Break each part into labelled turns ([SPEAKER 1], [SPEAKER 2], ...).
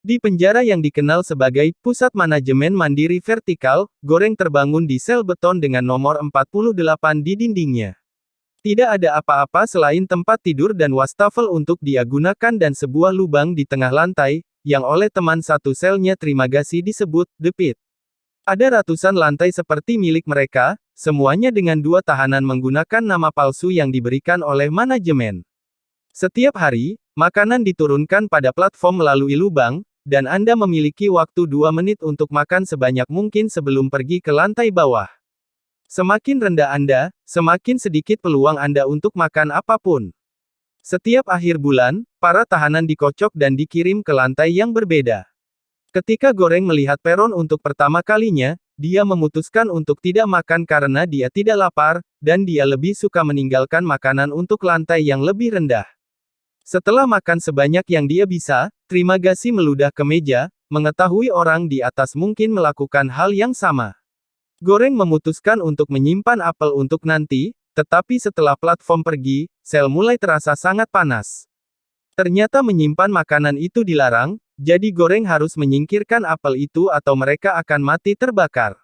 [SPEAKER 1] Di penjara yang dikenal sebagai Pusat Manajemen Mandiri Vertikal, Goreng terbangun di sel beton dengan nomor 48 di dindingnya. Tidak ada apa-apa selain tempat tidur dan wastafel untuk dia gunakan dan sebuah lubang di tengah lantai, yang oleh teman satu selnya terima kasih disebut The Pit. Ada ratusan lantai seperti milik mereka, semuanya dengan 2 tahanan menggunakan nama palsu yang diberikan oleh manajemen. Setiap hari, makanan diturunkan pada platform melalui lubang, dan Anda memiliki waktu 2 menit untuk makan sebanyak mungkin sebelum pergi ke lantai bawah. Semakin rendah Anda, semakin sedikit peluang Anda untuk makan apapun. Setiap akhir bulan, para tahanan dikocok dan dikirim ke lantai yang berbeda. Ketika Goreng melihat peron untuk pertama kalinya, dia memutuskan untuk tidak makan karena dia tidak lapar, dan dia lebih suka meninggalkan makanan untuk lantai yang lebih rendah. Setelah makan sebanyak yang dia bisa, terima kasih meludah ke meja, mengetahui orang di atas mungkin melakukan hal yang sama. Goreng memutuskan untuk menyimpan apel untuk nanti, tetapi setelah platform pergi, sel mulai terasa sangat panas. Ternyata menyimpan makanan itu dilarang, jadi Goreng harus menyingkirkan apel itu atau mereka akan mati terbakar.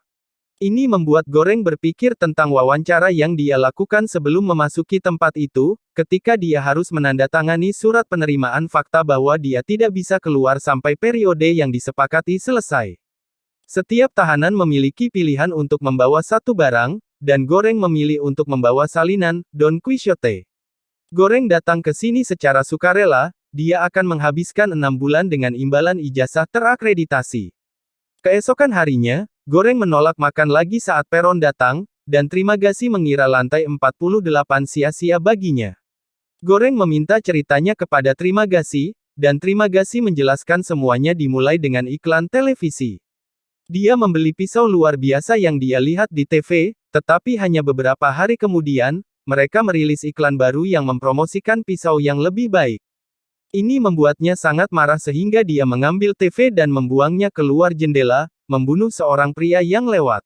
[SPEAKER 1] Ini membuat Goreng berpikir tentang wawancara yang dia lakukan sebelum memasuki tempat itu, ketika dia harus menandatangani surat penerimaan fakta bahwa dia tidak bisa keluar sampai periode yang disepakati selesai. Setiap tahanan memiliki pilihan untuk membawa satu barang, dan Goreng memilih untuk membawa salinan, Don Quixote. Goreng datang ke sini secara sukarela, dia akan menghabiskan 6 bulan dengan imbalan ijazah terakreditasi. Keesokan harinya, Goreng menolak makan lagi saat peron datang, dan terima kasih mengira lantai 48 sia-sia baginya. Goreng meminta ceritanya kepada terima kasih, dan terima kasih menjelaskan semuanya dimulai dengan iklan televisi. Dia membeli pisau luar biasa yang dia lihat di TV, tetapi hanya beberapa hari kemudian, mereka merilis iklan baru yang mempromosikan pisau yang lebih baik. Ini membuatnya sangat marah sehingga dia mengambil TV dan membuangnya keluar jendela, membunuh seorang pria yang lewat.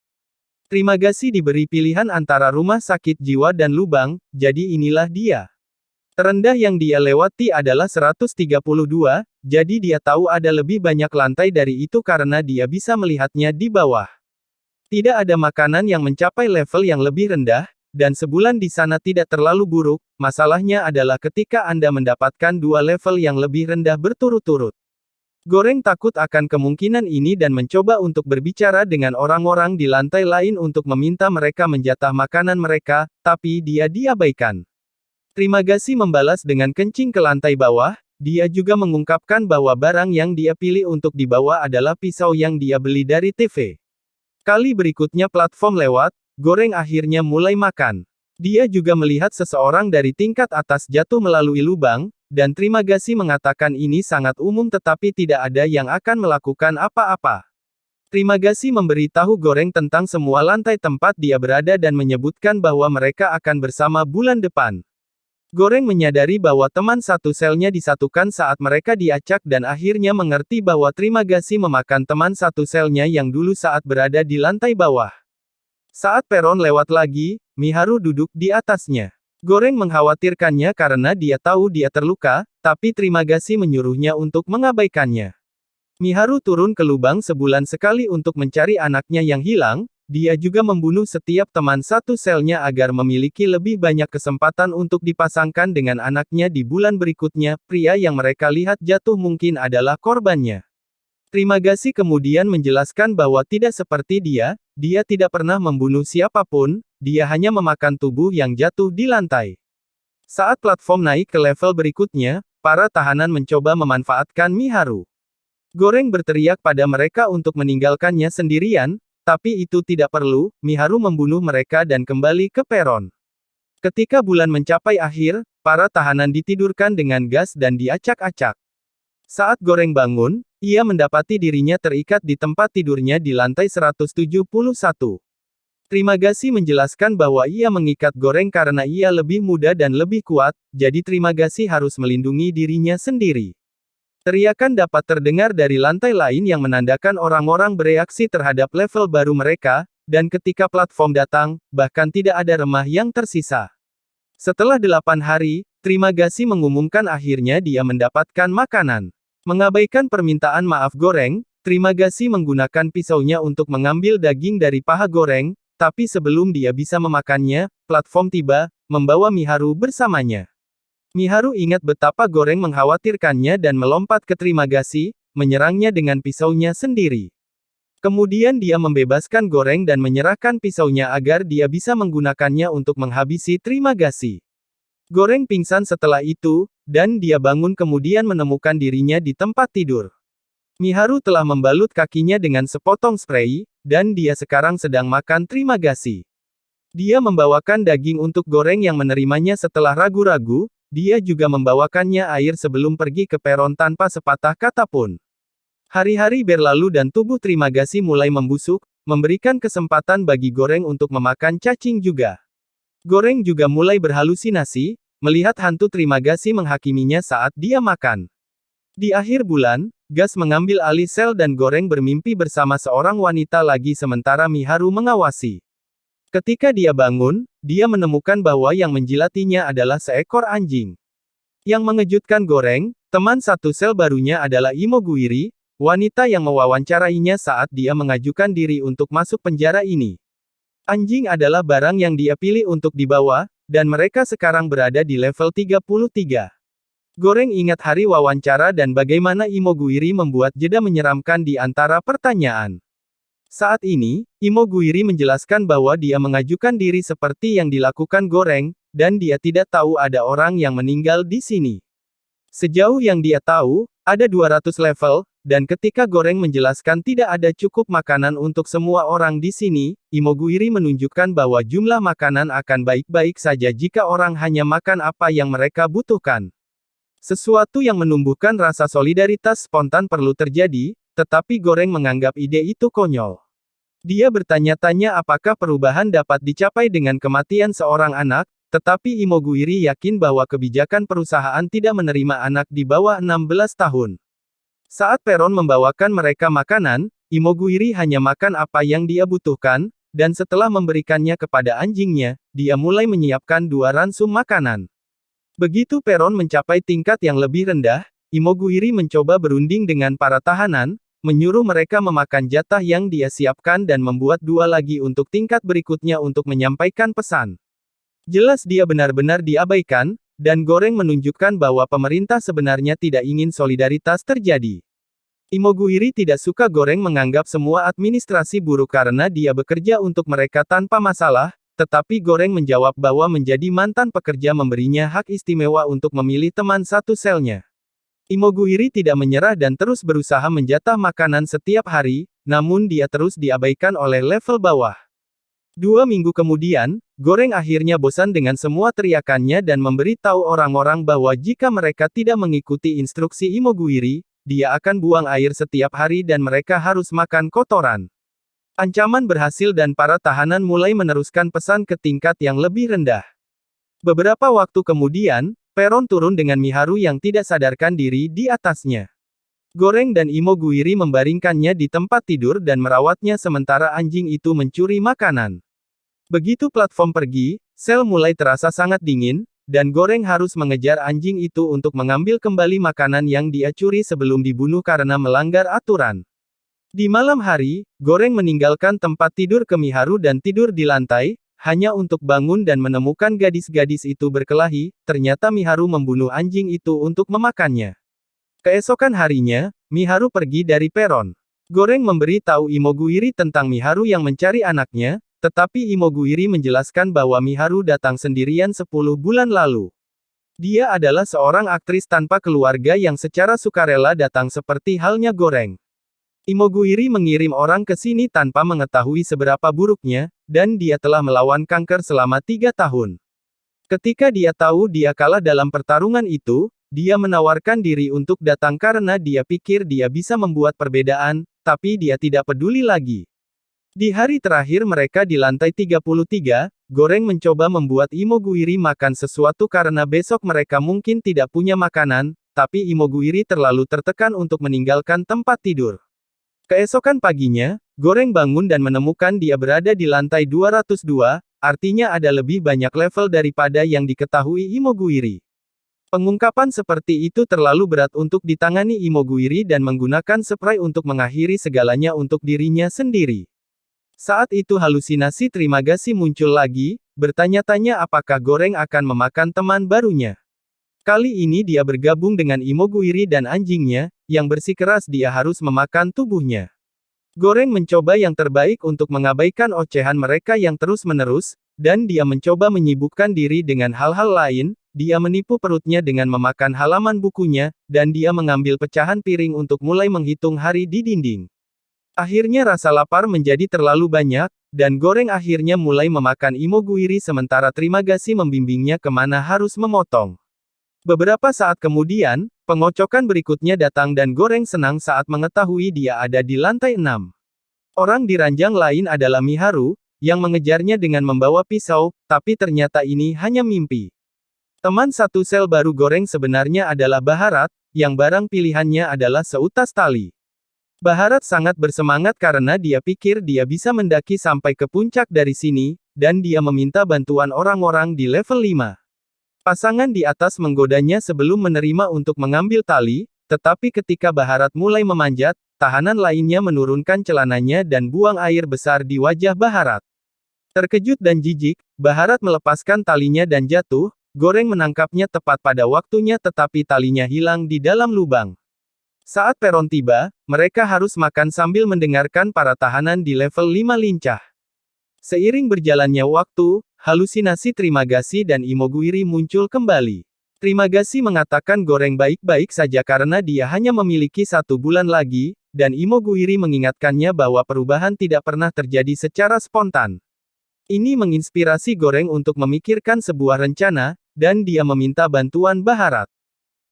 [SPEAKER 1] Terima kasih diberi pilihan antara rumah sakit jiwa dan lubang, jadi inilah dia. Terendah yang dia lewati adalah 132, jadi dia tahu ada lebih banyak lantai dari itu karena dia bisa melihatnya di bawah. Tidak ada makanan yang mencapai level yang lebih rendah, dan sebulan di sana tidak terlalu buruk, masalahnya adalah ketika Anda mendapatkan 2 level yang lebih rendah berturut-turut. Goreng takut akan kemungkinan ini dan mencoba untuk berbicara dengan orang-orang di lantai lain untuk meminta mereka menjatah makanan mereka, tapi dia diabaikan. Terima kasih membalas dengan kencing ke lantai bawah, dia juga mengungkapkan bahwa barang yang dia pilih untuk dibawa adalah pisau yang dia beli dari TV. Kali berikutnya platform lewat, Goreng akhirnya mulai makan. Dia juga melihat seseorang dari tingkat atas jatuh melalui lubang, dan terima kasih mengatakan ini sangat umum tetapi tidak ada yang akan melakukan apa-apa. Terima kasih memberitahu Goreng tentang semua lantai tempat dia berada dan menyebutkan bahwa mereka akan bersama bulan depan. Goreng menyadari bahwa teman satu selnya disatukan saat mereka diacak dan akhirnya mengerti bahwa terima kasih memakan teman satu selnya yang dulu saat berada di lantai bawah. Saat peron lewat lagi, Miharu duduk di atasnya. Goreng mengkhawatirkannya karena dia tahu dia terluka, tapi terima kasih menyuruhnya untuk mengabaikannya. Miharu turun ke lubang sebulan sekali untuk mencari anaknya yang hilang, dia juga membunuh setiap teman satu selnya agar memiliki lebih banyak kesempatan untuk dipasangkan dengan anaknya di bulan berikutnya, pria yang mereka lihat jatuh mungkin adalah korbannya. Terima kasih kemudian menjelaskan bahwa tidak seperti dia tidak pernah membunuh siapapun, dia hanya memakan tubuh yang jatuh di lantai. Saat platform naik ke level berikutnya, para tahanan mencoba memanfaatkan Miharu. Goreng berteriak pada mereka untuk meninggalkannya sendirian, tapi itu tidak perlu, Miharu membunuh mereka dan kembali ke peron. Ketika bulan mencapai akhir, para tahanan ditidurkan dengan gas dan diacak-acak. Saat Goreng bangun, ia mendapati dirinya terikat di tempat tidurnya di lantai 171. Terima kasih menjelaskan bahwa ia mengikat Goreng karena ia lebih muda dan lebih kuat, jadi terima kasih harus melindungi dirinya sendiri. Teriakan dapat terdengar dari lantai lain yang menandakan orang-orang bereaksi terhadap level baru mereka, dan ketika platform datang, bahkan tidak ada remah yang tersisa. Setelah 8 hari, terima kasih mengumumkan akhirnya dia mendapatkan makanan. Mengabaikan permintaan maaf Goreng, Trimagasi menggunakan pisaunya untuk mengambil daging dari paha Goreng, tapi sebelum dia bisa memakannya, platform tiba, membawa Miharu bersamanya. Miharu ingat betapa Goreng mengkhawatirkannya dan melompat ke Trimagasi, menyerangnya dengan pisaunya sendiri. Kemudian dia membebaskan Goreng dan menyerahkan pisaunya agar dia bisa menggunakannya untuk menghabisi Trimagasi. Goreng pingsan setelah itu, dan dia bangun kemudian menemukan dirinya di tempat tidur. Miharu telah membalut kakinya dengan sepotong spray, dan dia sekarang sedang makan Trimagasi. Dia membawakan daging untuk Goreng yang menerimanya setelah ragu-ragu, dia juga membawakannya air sebelum pergi ke peron tanpa sepatah kata pun. Hari-hari berlalu dan tubuh Trimagasi mulai membusuk, memberikan kesempatan bagi Goreng untuk memakan cacing juga. Goreng juga mulai berhalusinasi, melihat hantu Trimagasi menghakiminya saat dia makan. Di akhir bulan, Gas mengambil alih sel dan Goreng bermimpi bersama seorang wanita lagi sementara Miharu mengawasi. Ketika dia bangun, dia menemukan bahwa yang menjilatinya adalah seekor anjing. Yang mengejutkan Goreng, teman satu sel barunya adalah Imoguiri, wanita yang mewawancarainya saat dia mengajukan diri untuk masuk penjara ini. Anjing adalah barang yang dia pilih untuk dibawa, dan mereka sekarang berada di level 33. Goreng ingat hari wawancara dan bagaimana Imoguiri membuat jeda menyeramkan di antara pertanyaan. Saat ini, Imoguiri menjelaskan bahwa dia mengajukan diri seperti yang dilakukan Goreng, dan dia tidak tahu ada orang yang meninggal di sini. Sejauh yang dia tahu, ada 200 level, dan ketika Goreng menjelaskan tidak ada cukup makanan untuk semua orang di sini, Imoguiri menunjukkan bahwa jumlah makanan akan baik-baik saja jika orang hanya makan apa yang mereka butuhkan. Sesuatu yang menumbuhkan rasa solidaritas spontan perlu terjadi, tetapi Goreng menganggap ide itu konyol. Dia bertanya-tanya apakah perubahan dapat dicapai dengan kematian seorang anak, tetapi Imoguiri yakin bahwa kebijakan perusahaan tidak menerima anak di bawah 16 tahun. Saat Peron membawakan mereka makanan, Imoguiri hanya makan apa yang dia butuhkan, dan setelah memberikannya kepada anjingnya, dia mulai menyiapkan 2 ransum makanan. Begitu Peron mencapai tingkat yang lebih rendah, Imoguiri mencoba berunding dengan para tahanan, menyuruh mereka memakan jatah yang dia siapkan dan membuat 2 lagi untuk tingkat berikutnya untuk menyampaikan pesan. Jelas dia benar-benar diabaikan, dan Goreng menunjukkan bahwa pemerintah sebenarnya tidak ingin solidaritas terjadi. Imoguiri tidak suka Goreng menganggap semua administrasi buruk karena dia bekerja untuk mereka tanpa masalah, tetapi Goreng menjawab bahwa menjadi mantan pekerja memberinya hak istimewa untuk memilih teman satu selnya. Imoguiri tidak menyerah dan terus berusaha menjatah makanan setiap hari, namun dia terus diabaikan oleh level bawah. 2 minggu kemudian, Goreng akhirnya bosan dengan semua teriakannya dan memberitahu orang-orang bahwa jika mereka tidak mengikuti instruksi Imoguiri, dia akan buang air setiap hari dan mereka harus makan kotoran. Ancaman berhasil dan para tahanan mulai meneruskan pesan ke tingkat yang lebih rendah. Beberapa waktu kemudian, Peron turun dengan Miharu yang tidak sadarkan diri di atasnya. Goreng dan Imoguiri membaringkannya di tempat tidur dan merawatnya sementara anjing itu mencuri makanan. Begitu platform pergi, sel mulai terasa sangat dingin, dan Goreng harus mengejar anjing itu untuk mengambil kembali makanan yang dia curi sebelum dibunuh karena melanggar aturan. Di malam hari, Goreng meninggalkan tempat tidur ke Miharu dan tidur di lantai, hanya untuk bangun dan menemukan gadis-gadis itu berkelahi, ternyata Miharu membunuh anjing itu untuk memakannya. Keesokan harinya, Miharu pergi dari peron. Goreng memberi tahu Imoguiri tentang Miharu yang mencari anaknya, tetapi Imoguiri menjelaskan bahwa Miharu datang sendirian 10 bulan lalu. Dia adalah seorang aktris tanpa keluarga yang secara sukarela datang seperti halnya Goreng. Imoguiri mengirim orang ke sini tanpa mengetahui seberapa buruknya, dan dia telah melawan kanker selama 3 tahun. Ketika dia tahu dia kalah dalam pertarungan itu, dia menawarkan diri untuk datang karena dia pikir dia bisa membuat perbedaan, tapi dia tidak peduli lagi. Di hari terakhir mereka di lantai 33, Goreng mencoba membuat Imoguiri makan sesuatu karena besok mereka mungkin tidak punya makanan, tapi Imoguiri terlalu tertekan untuk meninggalkan tempat tidur. Keesokan paginya, Goreng bangun dan menemukan dia berada di lantai 202, artinya ada lebih banyak level daripada yang diketahui Imoguiri. Pengungkapan seperti itu terlalu berat untuk ditangani Imoguiri dan menggunakan spray untuk mengakhiri segalanya untuk dirinya sendiri. Saat itu halusinasi Trimagasi muncul lagi, bertanya-tanya apakah Goreng akan memakan teman barunya. Kali ini dia bergabung dengan Imoguiri dan anjingnya, yang bersikeras dia harus memakan tubuhnya. Goreng mencoba yang terbaik untuk mengabaikan ocehan mereka yang terus-menerus, dan dia mencoba menyibukkan diri dengan hal-hal lain. Dia menipu perutnya dengan memakan halaman bukunya, dan dia mengambil pecahan piring untuk mulai menghitung hari di dinding. Akhirnya rasa lapar menjadi terlalu banyak, dan Goreng akhirnya mulai memakan Imoguiri sementara Trimagasi membimbingnya kemana harus memotong. Beberapa saat kemudian, pengocokan berikutnya datang dan Goreng senang saat mengetahui dia ada di lantai 6. Orang di ranjang lain adalah Miharu, yang mengejarnya dengan membawa pisau, tapi ternyata ini hanya mimpi. Teman satu sel baru Goreng sebenarnya adalah Baharat, yang barang pilihannya adalah seutas tali. Baharat sangat bersemangat karena dia pikir dia bisa mendaki sampai ke puncak dari sini, dan dia meminta bantuan orang-orang di level 5. Pasangan di atas menggodanya sebelum menerima untuk mengambil tali, tetapi ketika Baharat mulai memanjat, tahanan lainnya menurunkan celananya dan buang air besar di wajah Baharat. Terkejut dan jijik, Baharat melepaskan talinya dan jatuh. Goreng menangkapnya tepat pada waktunya tetapi talinya hilang di dalam lubang. Saat peron tiba, mereka harus makan sambil mendengarkan para tahanan di level 5 lincah. Seiring berjalannya waktu, halusinasi Trimagasi dan Imoguiri muncul kembali. Trimagasi mengatakan Goreng baik-baik saja karena dia hanya memiliki 1 bulan lagi, dan Imoguiri mengingatkannya bahwa perubahan tidak pernah terjadi secara spontan. Ini menginspirasi Goreng untuk memikirkan sebuah rencana, dan dia meminta bantuan Baharat.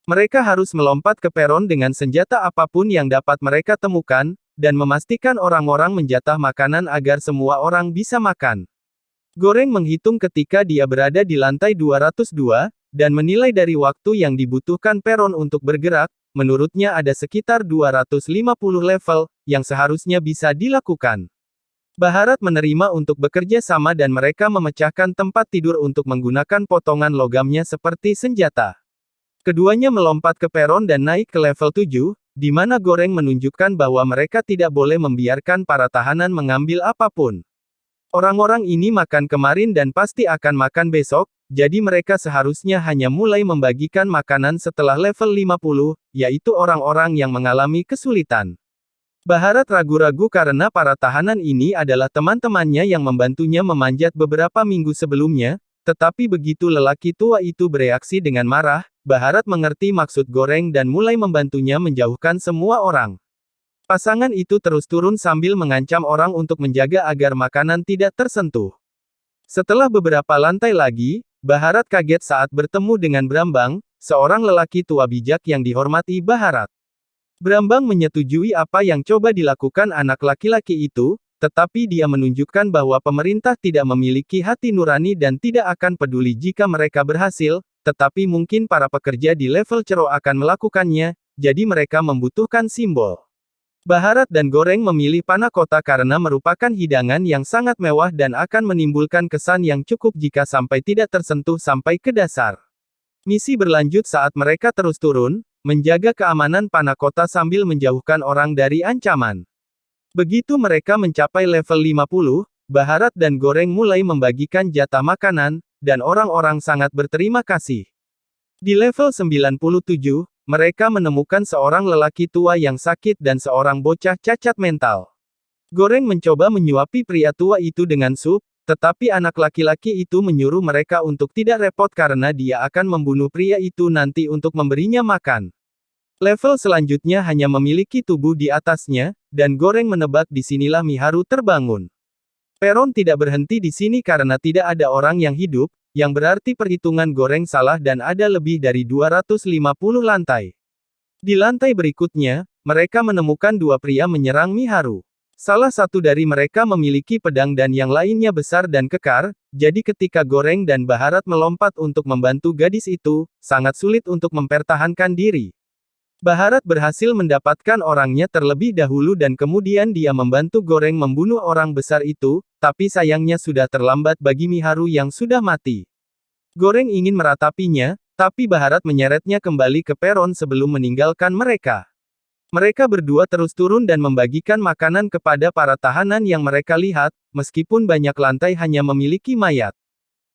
[SPEAKER 1] Mereka harus melompat ke peron dengan senjata apapun yang dapat mereka temukan, dan memastikan orang-orang menjatah makanan agar semua orang bisa makan. Goreng menghitung ketika dia berada di lantai 202, dan menilai dari waktu yang dibutuhkan peron untuk bergerak, menurutnya ada sekitar 250 level, yang seharusnya bisa dilakukan. Baharat menerima untuk bekerja sama dan mereka memecahkan tempat tidur untuk menggunakan potongan logamnya seperti senjata. Keduanya melompat ke peron dan naik ke level 7, di mana Goreng menunjukkan bahwa mereka tidak boleh membiarkan para tahanan mengambil apapun. Orang-orang ini makan kemarin dan pasti akan makan besok, jadi mereka seharusnya hanya mulai membagikan makanan setelah level 50, yaitu orang-orang yang mengalami kesulitan. Baharat ragu-ragu karena para tahanan ini adalah teman-temannya yang membantunya memanjat beberapa minggu sebelumnya, tetapi begitu lelaki tua itu bereaksi dengan marah, Baharat mengerti maksud Goreng dan mulai membantunya menjauhkan semua orang. Pasangan itu terus turun sambil mengancam orang untuk menjaga agar makanan tidak tersentuh. Setelah beberapa lantai lagi, Baharat kaget saat bertemu dengan Brambang, seorang lelaki tua bijak yang dihormati Baharat. Brambang menyetujui apa yang coba dilakukan anak laki-laki itu, tetapi dia menunjukkan bahwa pemerintah tidak memiliki hati nurani dan tidak akan peduli jika mereka berhasil, tetapi mungkin para pekerja di level Cero akan melakukannya, jadi mereka membutuhkan simbol. Baharat dan Goreng memilih panah kota karena merupakan hidangan yang sangat mewah dan akan menimbulkan kesan yang cukup jika sampai tidak tersentuh sampai ke dasar. Misi berlanjut saat mereka terus turun, menjaga keamanan panah kota sambil menjauhkan orang dari ancaman. Begitu mereka mencapai level 50, Baharat dan Goreng mulai membagikan jatah makanan, dan orang-orang sangat berterima kasih. Di level 97, mereka menemukan seorang lelaki tua yang sakit dan seorang bocah cacat mental. Goreng mencoba menyuapi pria tua itu dengan sup, tetapi anak laki-laki itu menyuruh mereka untuk tidak repot karena dia akan membunuh pria itu nanti untuk memberinya makan. Level selanjutnya hanya memiliki tubuh di atasnya, dan Goreng menebak disinilah Miharu terbangun. Peron tidak berhenti di sini karena tidak ada orang yang hidup, yang berarti perhitungan Goreng salah dan ada lebih dari 250 lantai. Di lantai berikutnya, mereka menemukan 2 pria menyerang Miharu. Salah satu dari mereka memiliki pedang dan yang lainnya besar dan kekar, jadi ketika Goreng dan Baharat melompat untuk membantu gadis itu, sangat sulit untuk mempertahankan diri. Baharat berhasil mendapatkan orangnya terlebih dahulu dan kemudian dia membantu Goreng membunuh orang besar itu, tapi sayangnya sudah terlambat bagi Miharu yang sudah mati. Goreng ingin meratapinya, Tapi Baharat menyeretnya kembali ke peron sebelum meninggalkan mereka. Mereka berdua terus turun dan membagikan makanan kepada para tahanan yang mereka lihat, meskipun banyak lantai hanya memiliki mayat.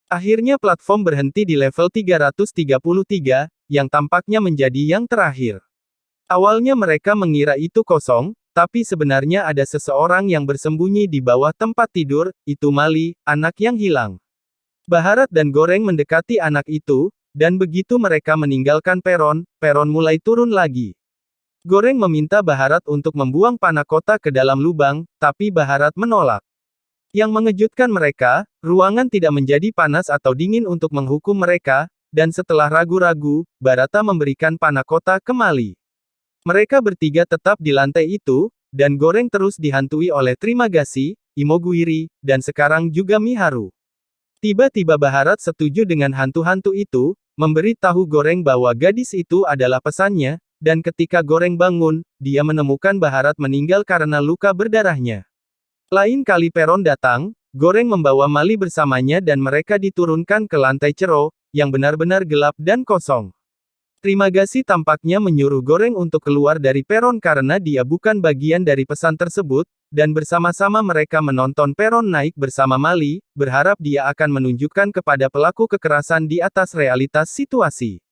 [SPEAKER 1] Akhirnya platform berhenti di level 333, yang tampaknya menjadi yang terakhir. Awalnya mereka mengira itu kosong, tapi sebenarnya ada seseorang yang bersembunyi di bawah tempat tidur, itu Mali, anak yang hilang. Baharat dan Goreng mendekati anak itu, dan begitu mereka meninggalkan peron, peron mulai turun lagi. Goreng meminta Baharat untuk membuang panah kota ke dalam lubang, tapi Baharat menolak. Yang mengejutkan mereka, ruangan tidak menjadi panas atau dingin untuk menghukum mereka, dan setelah ragu-ragu, Barata memberikan panah kota ke Mali. Mereka bertiga tetap di lantai itu, dan Goreng terus dihantui oleh Trimagasi, Imoguiri, dan sekarang juga Miharu. Tiba-tiba Baharat setuju dengan hantu-hantu itu, memberi tahu Goreng bahwa gadis itu adalah pesannya, dan ketika Goreng bangun, dia menemukan Baharat meninggal karena luka berdarahnya. Lain kali peron datang, Goreng membawa Mali bersamanya dan mereka diturunkan ke lantai Cero, yang benar-benar gelap dan kosong. Trimagasi tampaknya menyuruh Goreng untuk keluar dari peron karena dia bukan bagian dari pesan tersebut, dan bersama-sama mereka menonton peron naik bersama Mali, berharap dia akan menunjukkan kepada pelaku kekerasan di atas realitas situasi.